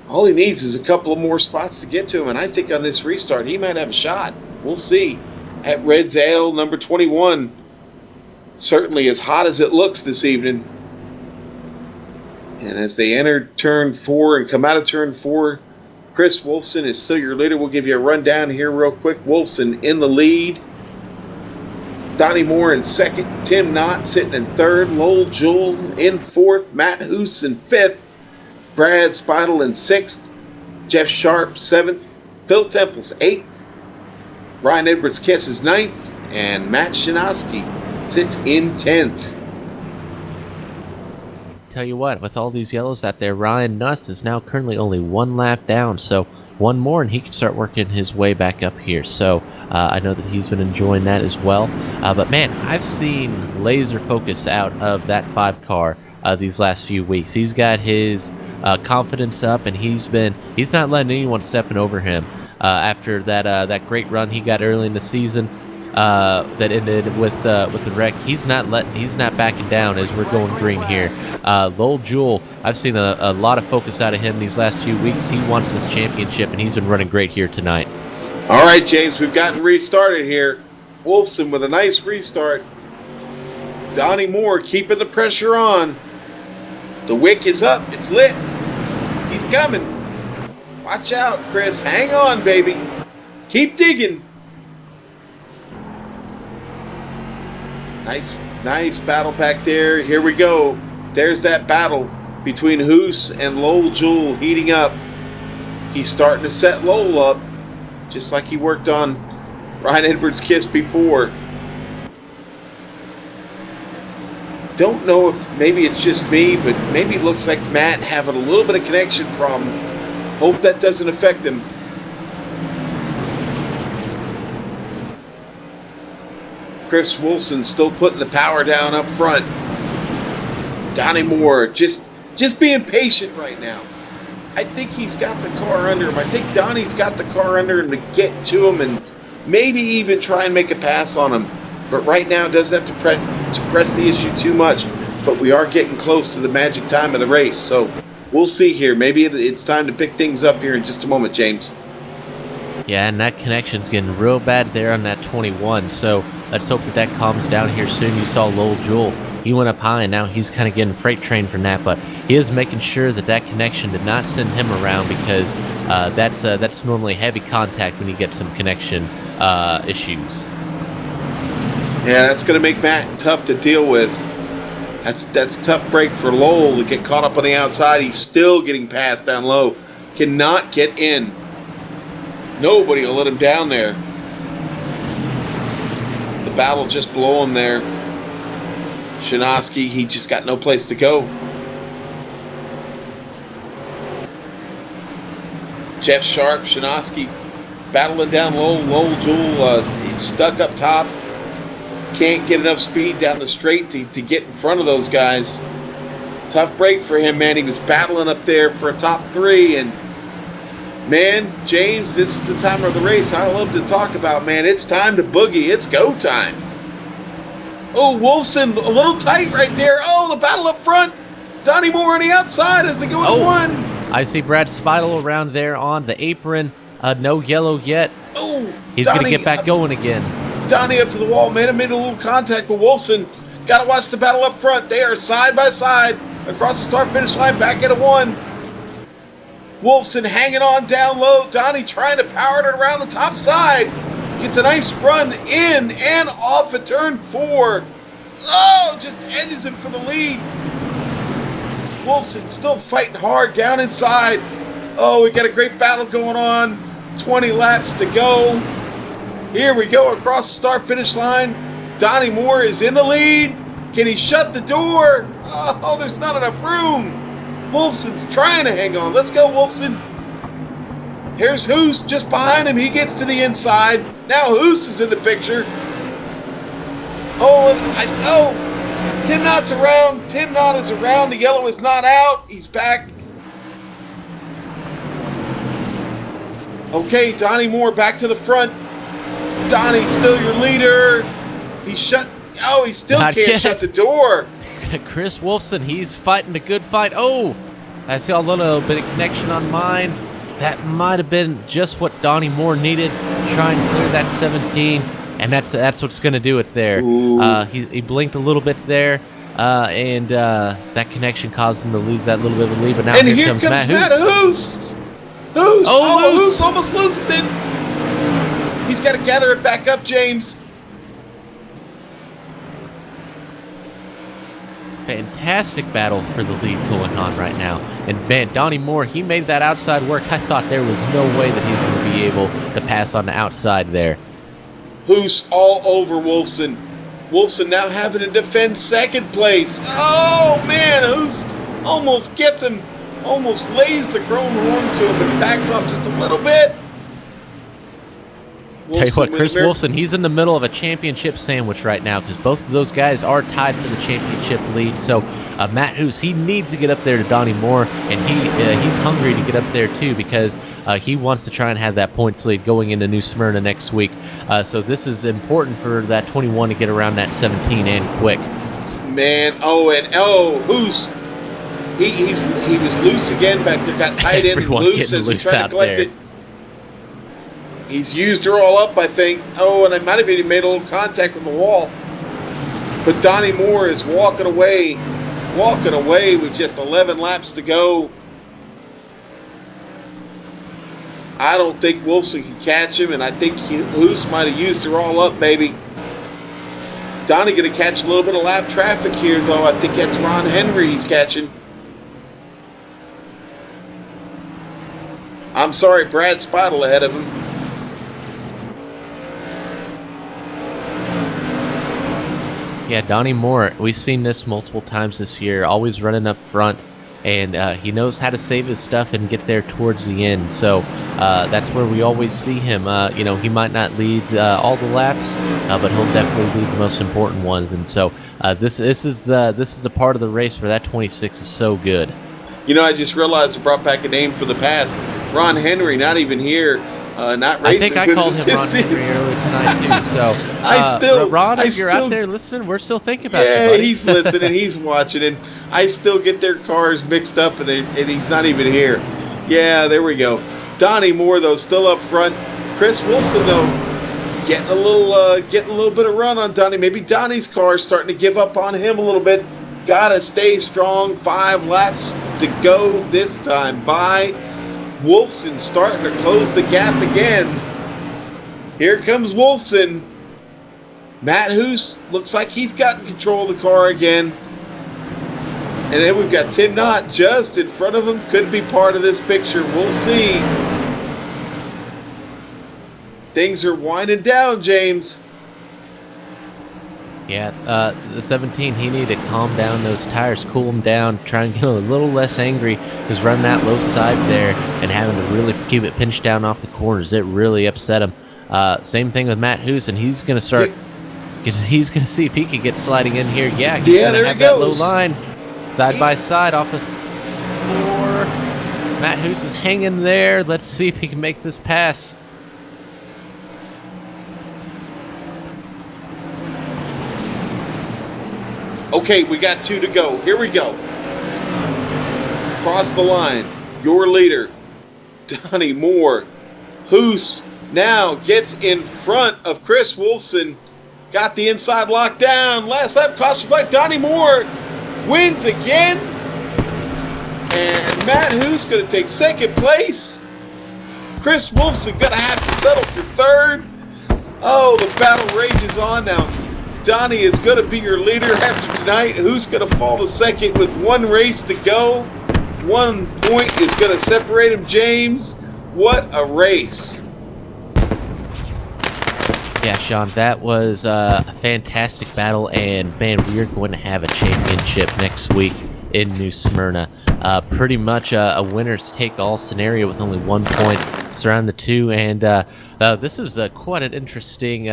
D: All he needs is a couple of more spots to get to him, and I think on this restart he might have a shot. We'll see. At Red's Ale, number 21. Certainly as hot as it looks this evening. And as they enter turn 4 and come out of turn 4, Chris Wolfson is still your leader. We'll give you a rundown here real quick. Wolfson in the lead. Donnie Moore in second. Tim Knott sitting in third. Lowell Jewell in fourth. Matt Hoos in fifth. Brad Speidel in sixth. Jeff Sharp seventh. Phil Temples eighth. Ryan Edwards Kiss is ninth. And Matt Shinoski sits in 10th.
E: Tell you what, with all these yellows out there, Ryan Nuss is now currently only one lap down, so one more and he can start working his way back up here. So I know that he's been enjoying that as well. But man, I've seen laser focus out of that 5 car these last few weeks. He's got his confidence up, and he's not letting anyone stepping over him after that great run he got early in the season. That ended with the wreck. He's not backing down as we're going green here. Lowell Jewell, I've seen a lot of focus out of him these last few weeks. He wants this championship, and he's been running great here tonight.
D: All right, James, we've gotten restarted here. Wolfson with a nice restart. Donnie Moore keeping the pressure on. The wick is up. It's lit. He's coming. Watch out, Chris. Hang on, baby. Keep digging. Nice battle back there. Here we go. There's that battle between Hoos and Lowell Jewell heating up. He's starting to set Lowell up, just like he worked on Ryan Edwards' Kiss before. Don't know if maybe it's just me, but maybe it looks like Matt having a little bit of connection problem. Hope that doesn't affect him. Chris Wilson still putting the power down up front. Donnie Moore just being patient right now. I think he's got the car under him. I think Donnie's got the car under him to get to him and maybe even try and make a pass on him. But right now doesn't have to press the issue too much. But we are getting close to the magic time of the race. So we'll see here. Maybe it's time to pick things up here in just a moment, James.
E: Yeah, and that connection's getting real bad there on that 21. So let's hope that calms down here soon. You saw Lowell Jewell. He went up high, and now he's kind of getting freight trained from that. But he is making sure that connection did not send him around, because that's normally heavy contact when you get some connection issues.
D: Yeah, that's going to make Matt tough to deal with. That's a tough break for Lowell to get caught up on the outside. He's still getting passed down low. Cannot get in. Nobody will let him down there. The battle just below him there. Shinoski, he just got no place to go. Jeff Sharp, Shinoski battling down low. Lowell Jewell, he's stuck up top. Can't get enough speed down the straight to get in front of those guys. Tough break for him, man. He was battling up there for a top 3, and man, James, this is the time of the race I love to talk about, man. It's time to boogie. It's go time. Oh, Wolfson, a little tight right there. Oh, the battle up front. Donnie Moore on the outside as they go in one.
E: I see Brad Speidel around there on the apron. No yellow yet.
D: Oh,
E: he's going to get back going again.
D: Donnie up to the wall, man. Made a little contact with Wolfson. Got to watch the battle up front. They are side by side across the start-finish line, back at a 1. Wolfson hanging on down low. Donnie trying to power it around the top side. Gets a nice run in and off at turn 4. Oh, just edges him for the lead. Wolfson still fighting hard down inside. Oh, we got a great battle going on. 20 laps to go. Here we go across the start-finish line. Donnie Moore is in the lead. Can he shut the door? Oh, there's not enough room. Wolfson's trying to hang on. Let's go, Wolfson. Here's Hoos just behind him. He gets to the inside. Now Hoos is in the picture. Tim Knott's around. Tim Knott is around. The yellow is not out. He's back. Okay, Donnie Moore back to the front. Donnie still your leader. He still
E: Not
D: can't
E: yet.
D: shut the door.
E: Chris Wolfson, he's fighting a good fight. Oh, I see a little bit of connection on mine. That might have been just what Donnie Moore needed. Try and clear that 17, and that's what's going to do it there. He blinked a little bit there, and that connection caused him to lose that little bit of a lead. But now
D: Here comes Matt Hoos. Hoos almost loses it. He's got to gather it back up, James.
E: Fantastic battle for the lead going on right now. And man, Donnie Moore, he made that outside work. I thought there was no way that he's going to be able to pass on the outside there.
D: Hoos all over Wolfson. Wolfson now having to defend second place. Oh man, Hoos almost gets him. Almost lays the chrome horn to him, but backs off just a little bit.
E: Tell you what, Chris Wolfson, he's in the middle of a championship sandwich right now because both of those guys are tied for the championship lead. So Matt Hoos, he needs to get up there to Donnie Moore, and he's hungry to get up there too because he wants to try and have that points lead going into New Smyrna next week. So this is important for that 21 to get around that 17 and quick.
D: Man, Hoos. He was loose again back there, got tight in and loose as he tried to collect it. He's used her all up, I think. Oh, and I might have even made a little contact with the wall. But Donnie Moore is walking away with just 11 laps to go. I don't think Wolfson can catch him, and I think Hoos might have used her all up, baby. Donnie going to catch a little bit of lap traffic here, though. I think that's Ron Henry he's catching. I'm sorry, Brad Spottle ahead of him.
E: Yeah, Donnie Moore, we've seen this multiple times this year, always running up front, and he knows how to save his stuff and get there towards the end. So that's where we always see him. He might not lead all the laps, but he'll definitely lead the most important ones. And so this is a part of the race where that 26 is so good.
D: I just realized I brought back a name for the past. Ron Henry, not even here, not racing.
E: I think I called him Ron Henry earlier tonight too. So Ron, if you're out there listening, we're still thinking about you, buddy.
D: Yeah, he's listening, he's watching, and I still get their cars mixed up, and he's not even here. Yeah, there we go. Donnie Moore though still up front. Chris Wolfson though getting a little bit of run on Donnie. Maybe Donnie's car is starting to give up on him a little bit. Gotta stay strong. 5 laps to go this time by. Wolfson starting to close the gap again. Here comes Wolfson. Matt Hoos looks like he's gotten control of the car again. And then we've got Tim Knott just in front of him. Could be part of this picture. We'll see. Things are winding down, James.
E: Yeah, the 17, he needed to calm down those tires, cool them down, try and get a little less angry. Because running that low side there and having to really keep it pinched down off the corners, it really upset him. Same thing with Matt Hoos, and he's going to start. He's going to see if he can get sliding in here. Yeah, he's going to have that low line side by side off the floor. Matt Hoos is hanging there. Let's see if he can make this pass.
D: Okay, we got 2 to go. Here we go. Cross the line. Your leader, Donnie Moore. Hoos now gets in front of Chris Wolfson. Got the inside locked down. Last lap, caution flag. Donnie Moore wins again. And Matt Hoos going to take second place. Chris Wolfson going to have to settle for third. Oh, the battle rages on now. Donnie is going to be your leader after tonight. Who's going to fall to second with 1 race to go? 1 point is going to separate him, James. What a race.
E: Yeah, Sean, that was a fantastic battle, and man, we are going to have a championship next week in New Smyrna. Pretty much a winner's take-all scenario with only 1 point surrounding the 2, and this is quite an interesting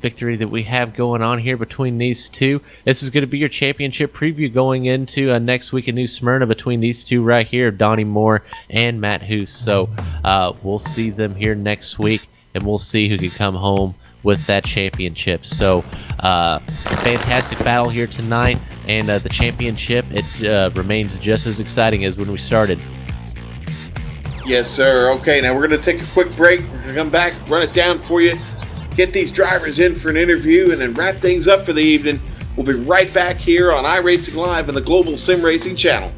E: victory that we have going on here between these two. This is going to be your championship preview going into next week in New Smyrna between these two right here, Donnie Moore and Matt Hoos. So we'll see them here next week, and we'll see who can come home with that championship. So fantastic battle here tonight, and the championship, it remains just as exciting as when we started.
D: Yes, sir. Okay, now we're going to take a quick break. We're going to come back, run it down for you, get these drivers in for an interview, and then wrap things up for the evening. We'll be right back here on iRacing Live and the Global Sim Racing Channel.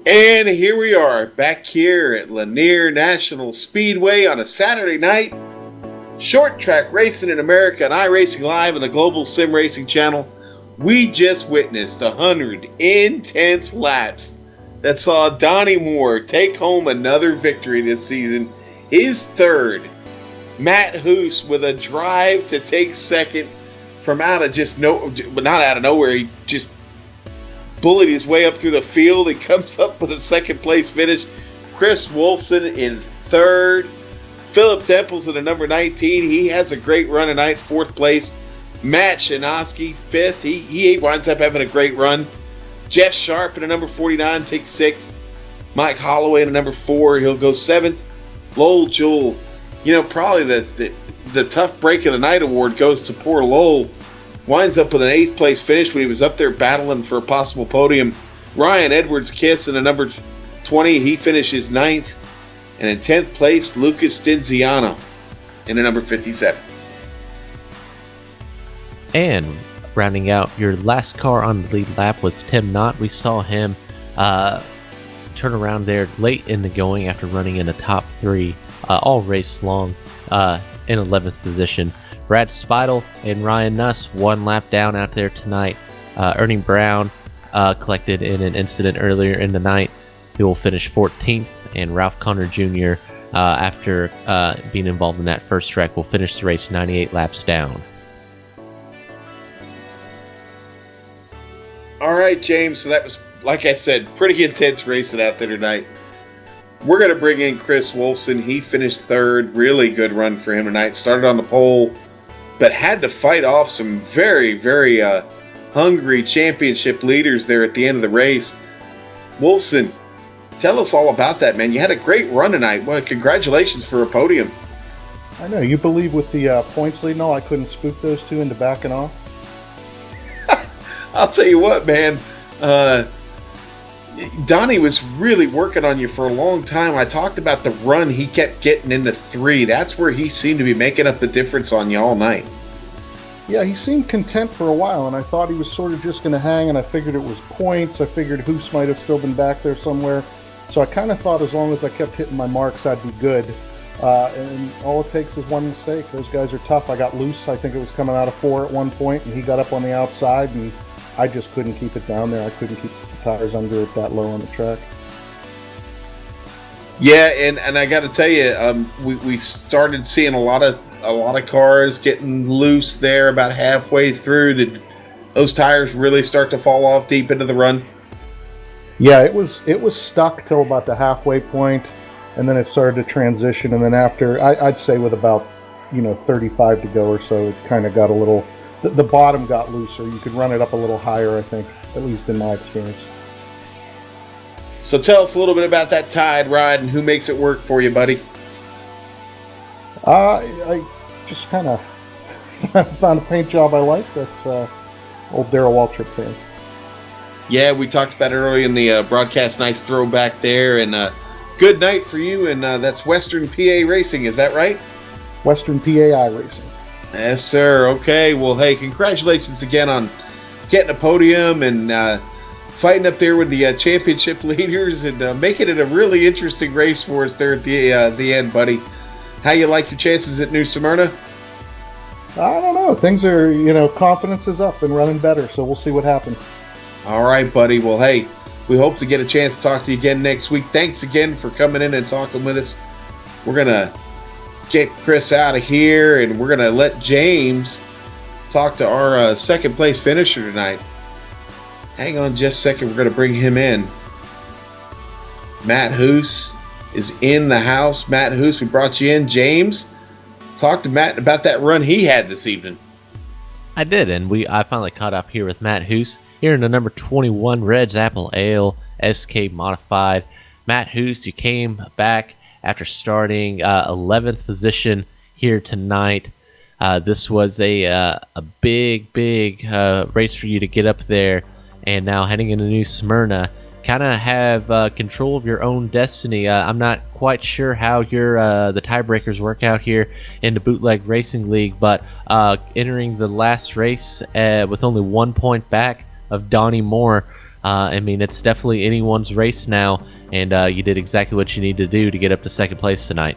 D: And here we are, back here at Lanier National Speedway on a Saturday night. Short track racing in America on iRacing Live and the Global Sim Racing Channel. We just witnessed 100 intense laps that saw Donnie Moore take home another victory this season, his third. Matt Hoos with a drive to take second from out of not out of nowhere, he just bullied his way up through the field and comes up with a second place finish. Chris Wolfson in third. Philip Temples in a number 19. He has a great run tonight, fourth place. Matt Shanoski, fifth. He winds up having a great run. Jeff Sharp in a number 49 takes 6th. Mike Holloway in a number 4, he'll go 7th. Lowell Jewell, probably the tough break of the night award goes to poor Lowell. Winds up with an 8th place finish when he was up there battling for a possible podium. Ryan Edwards Kiss in a number 20, he finishes 9th. And in 10th place, Lucas Denziano in a number 57.
E: And rounding out your last car on the lead lap was Tim Knott. We saw him turn around there late in the going after running in the top 3 all race long in 11th position. Brad Speidel and Ryan Nuss 1 lap down out there tonight. Ernie Brown collected in an incident earlier in the night. He will finish 14th, and Ralph Connor Jr., after being involved in that first wreck, will finish the race 98 laps down.
D: All right, James, so that was, like I said, pretty intense racing out there tonight. We're going to bring in Chris Wolfson. He finished 3rd. Really good run for him tonight. Started on the pole, but had to fight off some very, very hungry championship leaders there at the end of the race. Wolfson, tell us all about that, man. You had a great run tonight. Well, congratulations for a podium.
G: I know. You believe with the points lead, no, I couldn't spook those two into backing off?
D: I'll tell you what, man. Donnie was really working on you for a long time. I talked about the run he kept getting into 3. That's where he seemed to be making up the difference on you all night.
G: Yeah, he seemed content for a while, and I thought he was sort of just going to hang, and I figured it was points. I figured Hoos might have still been back there somewhere. So I kind of thought as long as I kept hitting my marks, I'd be good. And all it takes is one mistake. Those guys are tough. I got loose. I think it was coming out of 4 at one point, and he got up on the outside, and I just couldn't keep it down there. I couldn't keep the tires under it that low on the track.
D: Yeah, and I got to tell you, we started seeing a lot of cars getting loose there about halfway through. Did those tires really start to fall off deep into the run?
G: Yeah, it was stuck till about the halfway point, and then it started to transition. And then after, I'd say with about 35 to go or so, it kind of got a little. The bottom got looser. You could run it up a little higher, I think, at least in my experience.
D: So tell us a little bit about that Tide ride and who makes it work for you, buddy.
G: I just kind of found a paint job I like. That's old Darrell Waltrip fan.
D: Yeah, we talked about it earlier in the broadcast. Nice throwback there, and good night for you. And that's Western PA Racing, is that right?
G: Western PAI Racing.
D: Yes, sir. Okay. Well, hey, congratulations again on getting a podium and fighting up there with the championship leaders and making it a really interesting race for us there at the end, buddy. How you like your chances at New Smyrna?
G: I don't know. Things are, confidence is up and running better, so we'll see what happens.
D: All right, buddy. Well, hey, we hope to get a chance to talk to you again next week. Thanks again for coming in and talking with us. We're going to get Chris out of here, and we're going to let James talk to our second place finisher tonight. Hang on just a second. We're going to bring him in. Matt Hoos is in the house. Matt Hoos, we brought you in. James, talk to Matt about that run he had this evening.
E: I did, and I finally caught up here with Matt Hoos here in the number 21 Red's Apple Ale SK Modified. Matt Hoos, you came back after starting 11th position here tonight. This was a big race for you to get up there, and now heading into New Smyrna, kind of have control of your own destiny. I'm not quite sure how the tiebreakers work out here in the Bootleg Racing League, but entering the last race with only 1 point back of Donnie Moore, it's definitely anyone's race now, and you did exactly what you need to do to get up to second place tonight.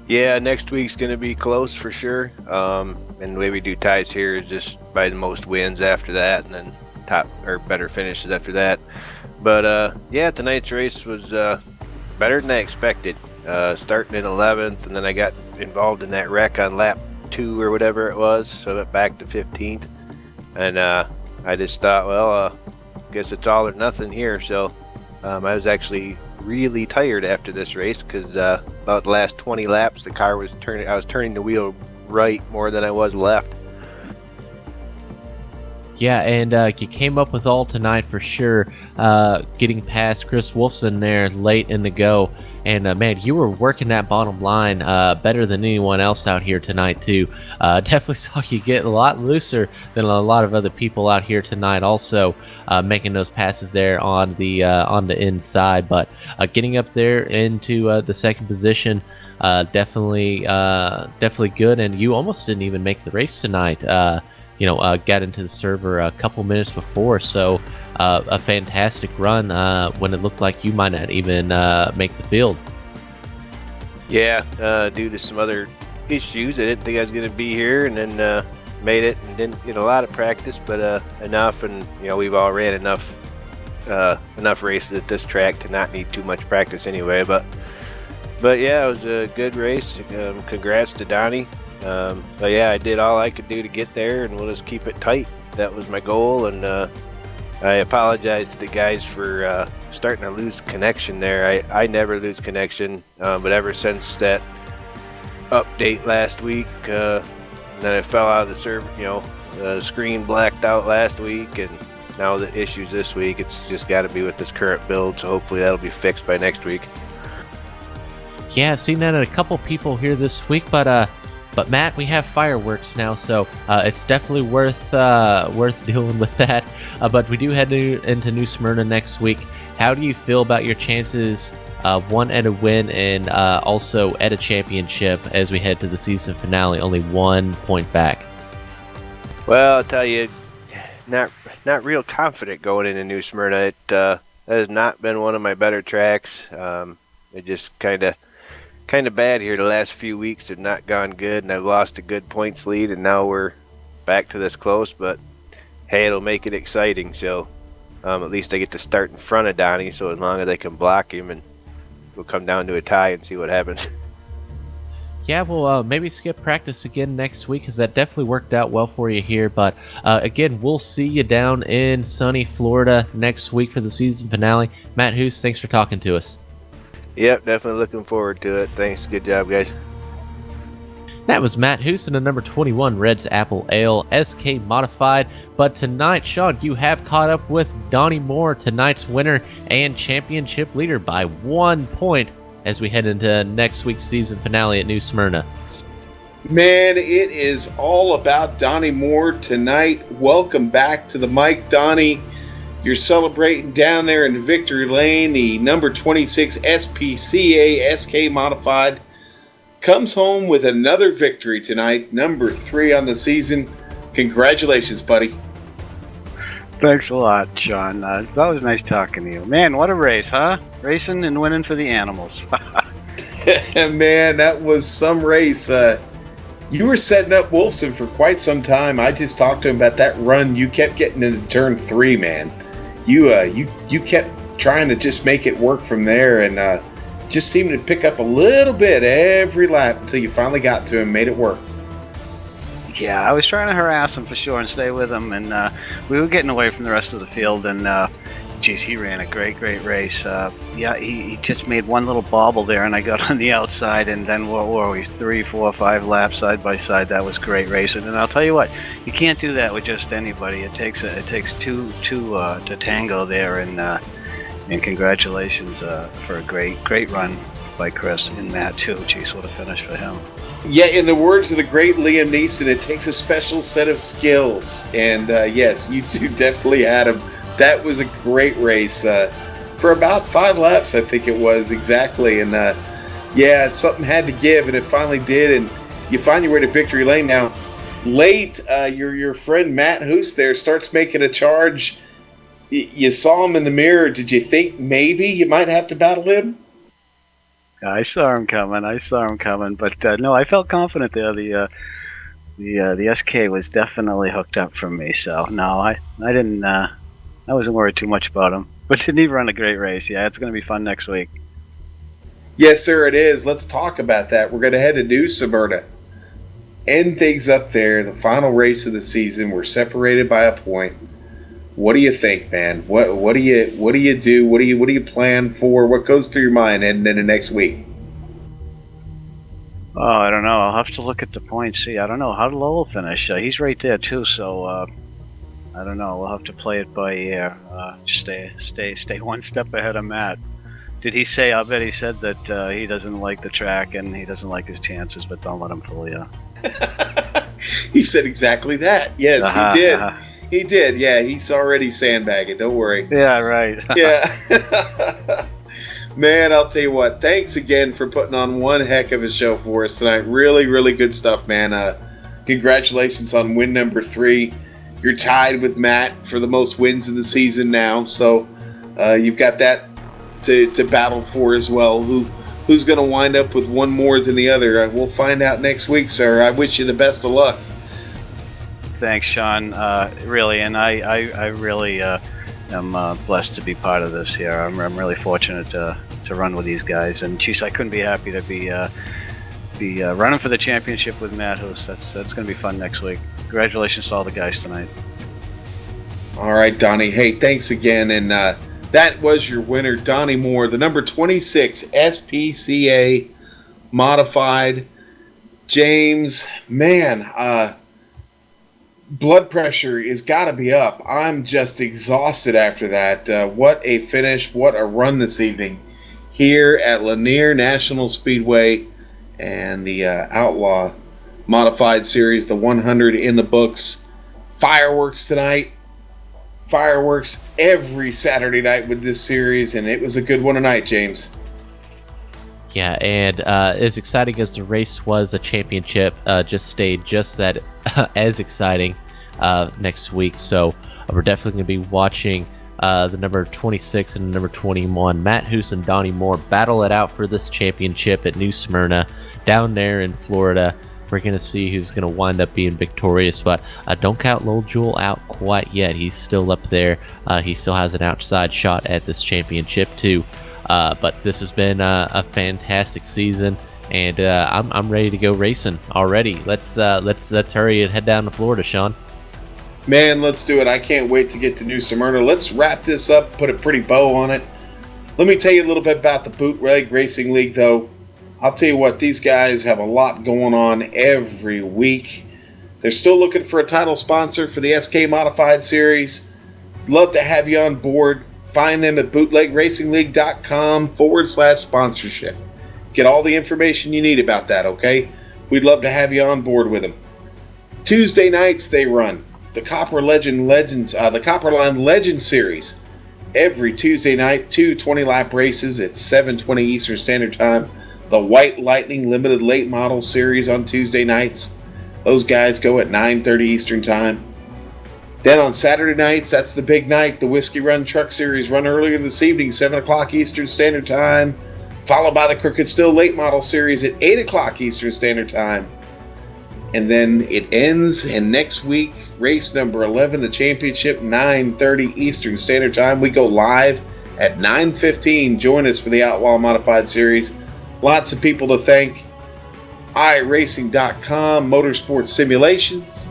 H: Yeah, next week's going to be close for sure. And the way we do ties here is just by the most wins after that, and then top or better finishes after that. But yeah, tonight's race was better than I expected. Starting in 11th, and then I got involved in that wreck on lap 2 or whatever it was, so I went back to 15th. And I just thought, well, guess it's all or nothing here. So I was actually really tired after this race because about the last 20 laps, the car was turning. I was turning the wheel right more than I was left.
E: Yeah, and you came up with all tonight for sure, getting past Chris Wolfson there late in the go. And man, you were working that bottom line better than anyone else out here tonight too. Definitely saw you get a lot looser than a lot of other people out here tonight. Also making those passes there on the inside, but getting up there into the second position, definitely good. And you almost didn't even make the race tonight. Got into the server a couple minutes before, so a fantastic run when it looked like you might not even make the field.
H: Yeah, due to some other issues, I didn't think I was going to be here, and then made it and didn't get a lot of practice, but enough. And we've all ran enough races at this track to not need too much practice anyway. But yeah, it was a good race. Congrats to Donnie. But yeah, I did all I could do to get there, and we'll just keep it tight. That was my goal, and I apologize to the guys for starting to lose connection there. I never lose connection, but ever since that update last week, then it fell out of the server. The screen blacked out last week, and now the issues this week. It's just got to be with this current build, so hopefully that'll be fixed by next week.
E: Yeah, I've seen that in a couple people here this week, but Matt, we have fireworks now, so it's definitely worth dealing with that. But we do head into New Smyrna next week. How do you feel about your chances, one at a win and also at a championship as we head to the season finale? Only 1 point back.
H: Well, I'll tell you, not real confident going into New Smyrna. It that has not been one of my better tracks. It just kind of bad here. The last few weeks have not gone good, and I've lost a good points lead, and now we're back to this close. But hey, it'll make it exciting. So at least I get to start in front of Donnie. So as long as I can block him, and we'll come down to a tie and see what happens.
E: Yeah, we'll maybe skip practice again next week, because that definitely worked out well for you here. But again, we'll see you down in sunny Florida next week for the season finale. Matt Hoos, thanks for talking to us.
H: Yep, definitely looking forward to it. Thanks. Good job, guys.
E: That was Matt Hoos in the number 21 Red's Apple Ale SK Modified. But tonight, Sean, you have caught up with Donnie Moore, tonight's winner and championship leader, by 1 point as we head into next week's season finale at New Smyrna.
D: Man, it is all about Donnie Moore tonight. Welcome back to the mic, Donnie. You're celebrating down there in Victory Lane. The number 26 SPCA SK Modified comes home with another victory tonight, number 3 on the season. Congratulations, buddy.
F: Thanks a lot, Sean. It's always nice talking to you. Man, what a race, huh? Racing and winning for the animals.
D: Man, that was some race. You were setting up Wilson for quite some time. I just talked to him about that run. You kept getting into turn 3, man. You kept trying to just make it work from there, and just seemed to pick up a little bit every lap until you finally got to him, made it work.
F: Yeah, I was trying to harass him for sure and stay with him, and we were getting away from the rest of the field, and geez, he ran a great race. Yeah, he just made one little bobble there, and I got on the outside, and then what were we, 3, 4, 5 laps side by side. That was great racing, and I'll tell you what, you can't do that with just anybody. It takes two to tango there, and congratulations for a great run by Chris and Matt too. Jeez, what a finish for him.
D: Yeah, in the words of the great Liam Neeson, it takes a special set of skills, and yes, you two definitely had them. That was a great race for about 5 laps, I think it was exactly. And yeah, something had to give, and it finally did. And you find your way to Victory Lane now. Late, your friend Matt Hoos there starts making a charge. You saw him in the mirror. Did you think maybe you might have to battle him?
F: I saw him coming. But no, I felt confident there. The SK was definitely hooked up for me. So no, I didn't. I wasn't worried too much about him. But didn't he run a great race? Yeah, it's going to be fun next week.
D: Yes, sir, it is. Let's talk about that. We're going to head to New Smyrna. End things up there. The final race of the season. We're separated by a point. What do you think, man? What do you do? What do you plan for? What goes through your mind heading into next week?
F: Oh, I don't know. I'll have to look at the points. See, I don't know. How did Lowell finish? He's right there too. So I don't know. We'll have to play it by ear. Stay one step ahead of Matt. Did he say? I bet he said that he doesn't like the track and he doesn't like his chances, but don't let him fool you.
D: He said exactly that. Yes, he did. He did. Yeah, he's already sandbagging. Don't worry.
F: Yeah, right.
D: Yeah. Man, I'll tell you what. Thanks again for putting on one heck of a show for us tonight. Really, really good stuff, man. Congratulations on win number 3. You're tied with Matt for the most wins in the season now, so you've got that to battle for as well. Who's going to wind up with one more than the other? We'll find out next week, sir. I wish you the best of luck.
F: Thanks, Sean. Really, and I really am blessed to be part of this here. I'm really fortunate to run with these guys, and geez, I couldn't be happy to be running for the championship with Matt Hoos. That's going to be fun next week. Congratulations to all the guys tonight.
D: All right, Donnie. Hey, thanks again, and that was your winner, Donnie Moore, the number 26 SPCA modified. James, man, blood pressure has got to be up. I'm just exhausted after that. What a finish. What a run this evening here at Lanier National Speedway and the Outlaw Modified Series, the 100 in the books. Fireworks tonight. Fireworks every Saturday night with this series, and it was a good one tonight, James.
E: Yeah, and as exciting as the race was, the championship just stayed just that as exciting next week. So we're definitely going to be watching the number 26 and number 21, Matt Hoos and Donnie Moore, battle it out for this championship at New Smyrna down there in Florida. We're going to see who's going to wind up being victorious, but don't count Lil Jewel out quite yet. He's still up there. He still has an outside shot at this championship too. But this has been a fantastic season, and I'm ready to go racing already. Let's hurry and head down to Florida, Sean.
D: Man, let's do it. I can't wait to get to New Smyrna. Let's wrap this up, put a pretty bow on it. Let me tell you a little bit about the Bootleg Racing League, though. I'll tell you what, these guys have a lot going on every week. They're still looking for a title sponsor for the SK Modified Series. Love to have you on board. Find them at bootlegracingleague.com/sponsorship. Get all the information you need about that, okay? We'd love to have you on board with them. Tuesday nights they run the Copperline Legends Series. Every Tuesday night, 2 20-lap races at 7:20 Eastern Standard Time. The White Lightning Limited Late Model Series on Tuesday nights. Those guys go at 9:30 Eastern Time. Then on Saturday nights, that's the big night. The Whiskey Run Truck Series run earlier this evening, 7 o'clock Eastern Standard Time. Followed by the Crooked Still Late Model Series at 8 o'clock Eastern Standard Time. And then it ends, and next week, race number 11, the championship, 9:30 Eastern Standard Time. We go live at 9:15. Join us for the Outlaw Modified Series. Lots of people to thank. iRacing.com, Motorsports Simulations,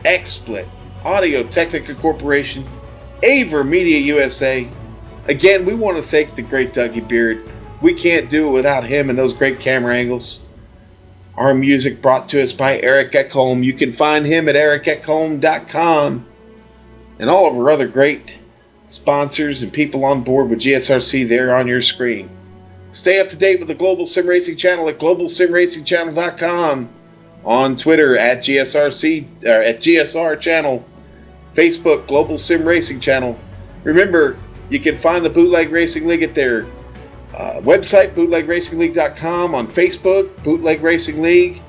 D: XSplit, Audio Technica Corporation, Aver Media USA. Again, we want to thank the great Dougie Beard. We can't do it without him and those great camera angles. Our music brought to us by Eric Ekholm. You can find him at ericekholm.com. And all of our other great sponsors and people on board with GSRC there on your screen. Stay up to date with the Global Sim Racing Channel at globalsimracingchannel.com. On Twitter at GSRC at GSR Channel. Facebook Global Sim Racing Channel. Remember, you can find the Bootleg Racing League at their website, bootlegracingleague.com. On Facebook, Bootleg Racing League.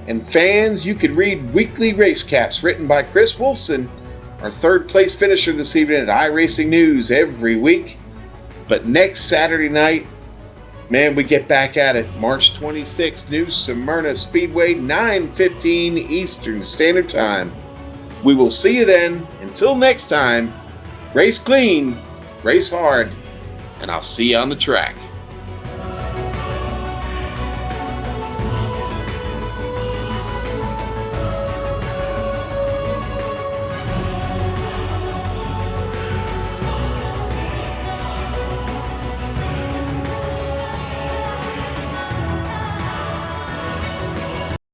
D: And fans, you can read weekly race caps written by Chris Wolfson, our third place finisher this evening at iRacing News every week. But next Saturday night, man, we get back at it. March 26th, New Smyrna Speedway, 9:15 Eastern Standard Time. We will see you then. Until next time, race clean, race hard, and I'll see you on the track.